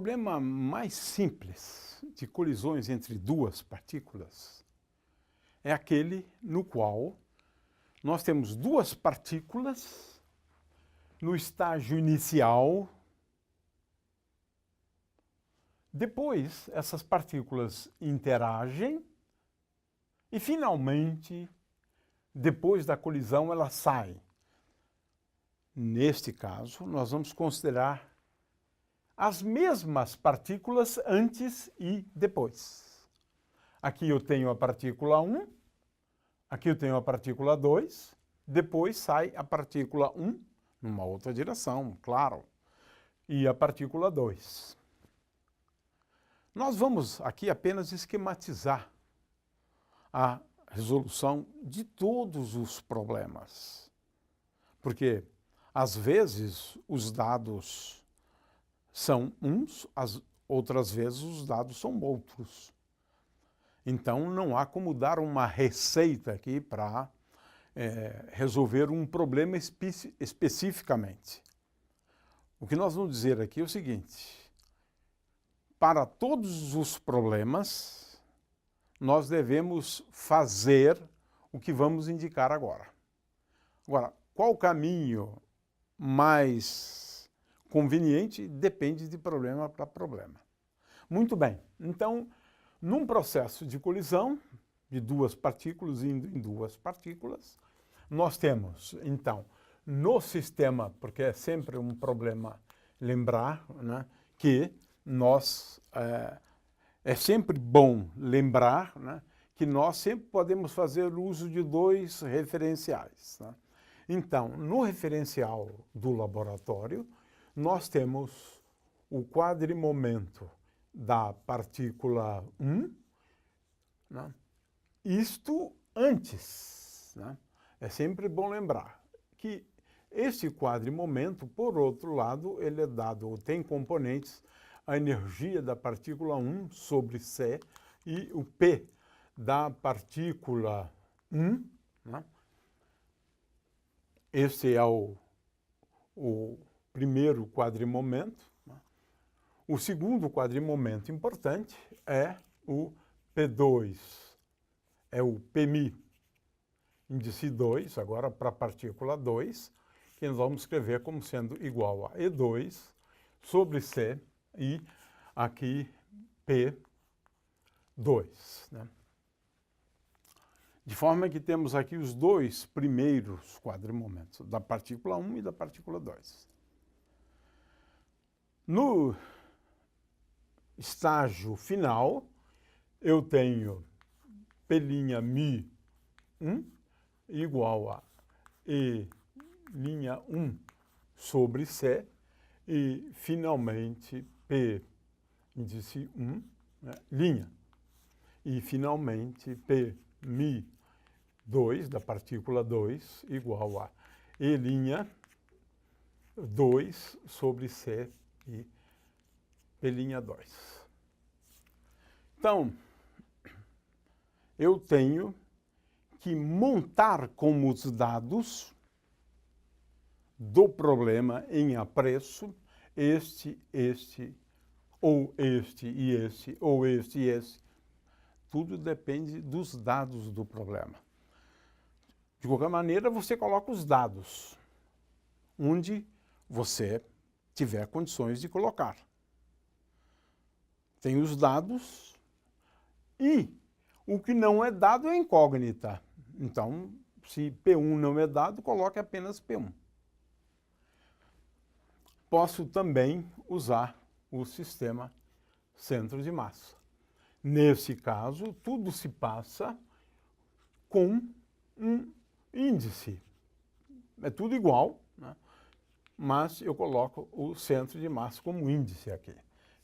problema mais simples de colisões entre duas partículas é aquele no qual nós temos duas partículas no estágio inicial. Depois, essas partículas interagem e, finalmente, depois da colisão, elas saem. Neste caso, nós vamos considerar as mesmas partículas antes e depois. Aqui eu tenho a partícula 1, aqui eu tenho a partícula 2, depois sai a partícula 1, numa outra direção, claro, e a partícula 2. Nós vamos aqui apenas esquematizar a resolução de todos os problemas, porque às vezes os dados são uns, outras vezes os dados são outros. Então não há como dar uma receita aqui para resolver um problema especificamente. O que nós vamos dizer aqui é o seguinte: para todos os problemas, nós devemos fazer o que vamos indicar agora. Agora, qual o caminho mais conveniente depende de problema para problema. Muito bem, então, num processo de colisão de duas partículas indo em duas partículas, nós temos, então, no sistema, porque é sempre um problema lembrar, né, que nós, é sempre bom lembrar, né, que nós sempre podemos fazer uso de dois referenciais, né? Então, no referencial do laboratório, nós temos o quadrimomento da partícula 1, né? Isto antes, né? É sempre bom lembrar que esse quadrimomento, por outro lado, ele é dado, ou tem componentes, a energia da partícula 1 sobre C e o P da partícula 1, né? Esse é o primeiro quadrimomento, né? O segundo quadrimomento importante é o P2, é o Pmi, índice 2, agora para a partícula 2, que nós vamos escrever como sendo igual a E2 sobre C e aqui P2, né? De forma que temos aqui os dois primeiros quadrimomentos, da partícula 1 e da partícula 2. No estágio final, eu tenho P'Mi1 igual a E'1 sobre C e, finalmente, P índice 1, né, linha. E, finalmente, P'Mi2 da partícula 2 igual a E'2 sobre C e P'2. Então, eu tenho que montar como os dados do problema em apreço este, ou este e este, ou este e este. Tudo depende dos dados do problema. De qualquer maneira, você coloca os dados onde você tiver condições de colocar. Tem os dados e o que não é dado é incógnita. Então, se P1 não é dado, coloque apenas P1. Posso também usar o sistema centro de massa. Nesse caso, tudo se passa com um índice. É tudo igual, né? Mas eu coloco o centro de massa como índice aqui.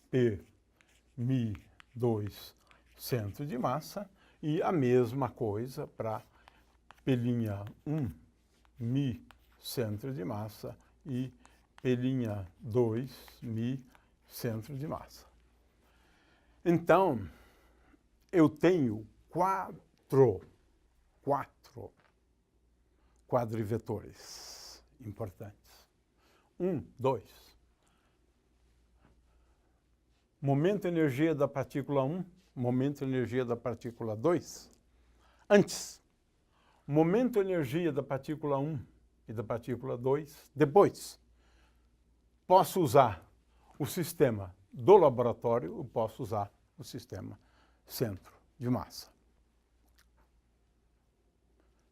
P'Mi2 centro de massa e a mesma coisa para P'I Mi centro de massa e P'I2 Mi centro de massa. Então, eu tenho quatro quadrivetores importantes. 1, 2, momento energia da partícula 1, momento energia da partícula 2. Antes, momento energia da partícula 1 e da partícula 2. Depois, posso usar o sistema do laboratório, eu posso usar o sistema centro de massa.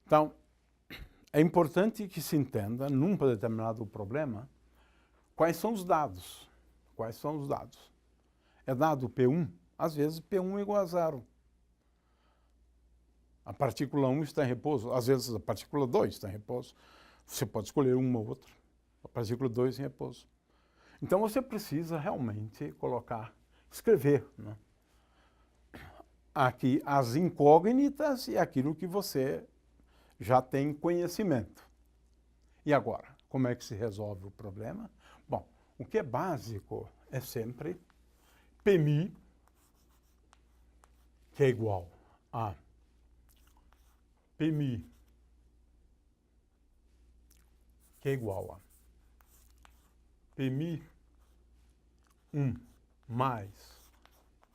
Então, é importante que se entenda, num determinado problema, quais são os dados. Quais são os dados? É dado P1, às vezes P1 é igual a 0. A partícula 1 está em repouso, às vezes a partícula 2 está em repouso. Você pode escolher uma ou outra. A partícula 2 em repouso. Então você precisa realmente escrever, né, aqui as incógnitas e aquilo que você já tem conhecimento. E agora, como é que se resolve o problema? Bom, o que é básico é sempre Pmi, que é igual a Pmi, que é igual a Pmi 1 mais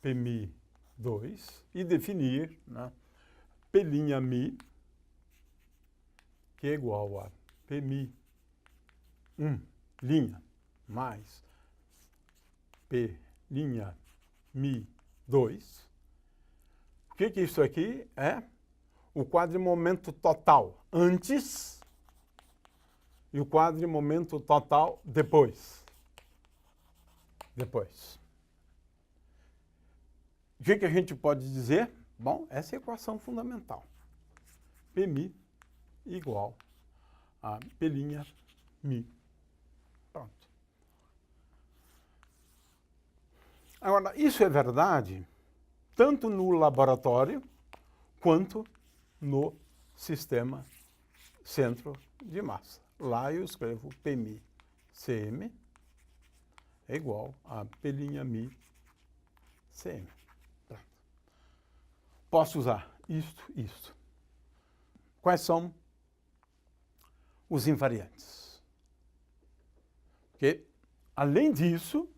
Pmi 2 e definir, né, P'Mi, que é igual a Pmi 1' mais P'Mi 2. O que é isso aqui? É o quadrimomento total antes e o quadrimomento total depois. O que a gente pode dizer? Bom, essa é a equação fundamental. Pmi igual a P'Mi. Pronto. Agora, isso é verdade tanto no laboratório quanto no sistema centro de massa. Lá eu escrevo Pmi Cm é igual a P'Mi Cm. Pronto. Posso usar isto. Quais são os invariantes? Porque, além disso,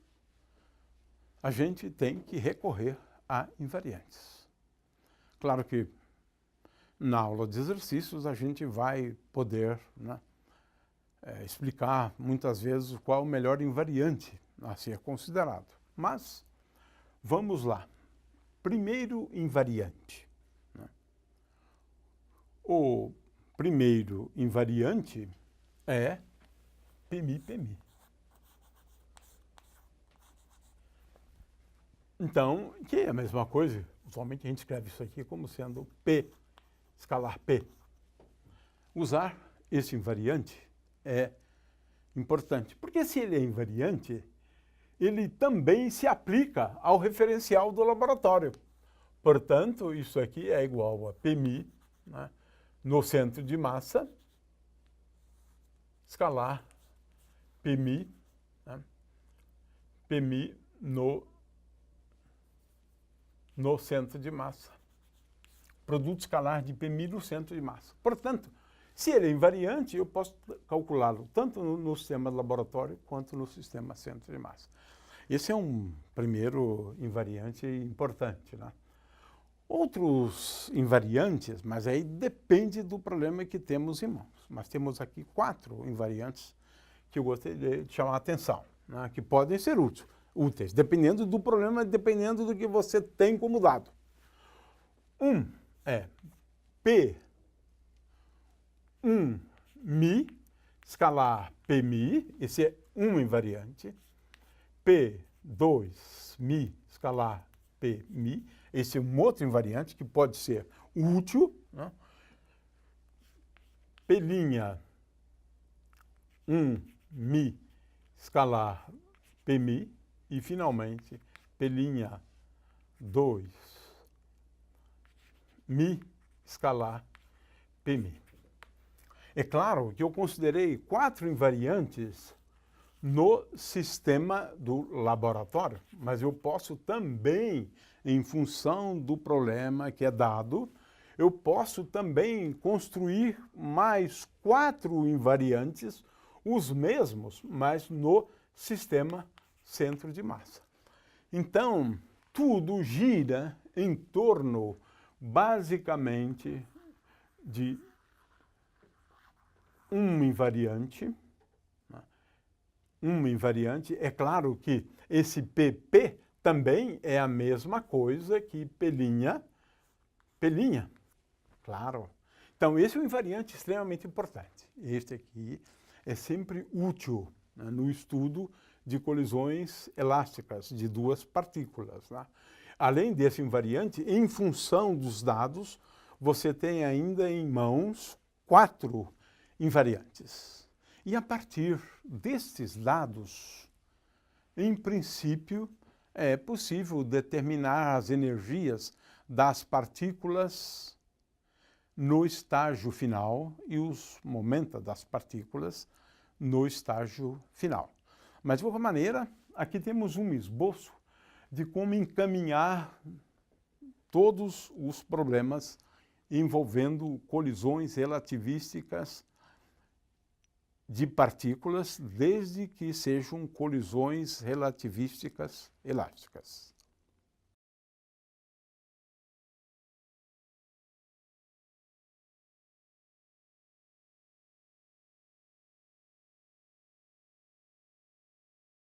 a gente tem que recorrer a invariantes. Claro que na aula de exercícios a gente vai poder, né, explicar muitas vezes qual é o melhor invariante a ser considerado. Mas vamos lá. Primeiro invariante, né? O primeiro invariante é Pmi. Então, que é a mesma coisa, usualmente a gente escreve isso aqui como sendo P, escalar P. Usar esse invariante é importante, porque se ele é invariante, ele também se aplica ao referencial do laboratório. Portanto, isso aqui é igual a Pmi, né, no centro de massa, escalar Pmi, né, Pmi no centro de massa. Produto escalar de Pmi no centro de massa. Portanto, se ele é invariante, eu posso calculá-lo tanto no sistema de laboratório quanto no sistema centro de massa. Esse é um primeiro invariante importante, né? Outros invariantes, mas aí depende do problema que temos em mãos. Mas temos aqui 4 invariantes que eu gostaria de chamar a atenção, né, que podem ser úteis, dependendo do problema, dependendo do que você tem como dado. Um é P1Mi, escalar Pmi, esse é um invariante. P2Mi, escalar Pmi, esse é um outro invariante que pode ser útil, né? P'1Mi, escalar Pmi, e finalmente P'2Mi, escalar Pmi. É claro que eu considerei 4 invariantes no sistema do laboratório, mas eu posso também, em função do problema que é dado, eu posso também construir mais 4 invariantes, os mesmos, mas no sistema centro de massa. Então, tudo gira em torno, basicamente, de uma invariante. Uma invariante. É claro que esse PP também é a mesma coisa que P', claro. Então, esse é um invariante extremamente importante. Este aqui é sempre útil, né, no estudo de colisões elásticas de duas partículas, né? Além desse invariante, em função dos dados, você tem ainda em mãos 4 invariantes. E a partir destes dados, em princípio, é possível determinar as energias das partículas no estágio final e os momentos das partículas no estágio final. Mas, de qualquer maneira, aqui temos um esboço de como encaminhar todos os problemas envolvendo colisões relativísticas de partículas, desde que sejam colisões relativísticas elásticas.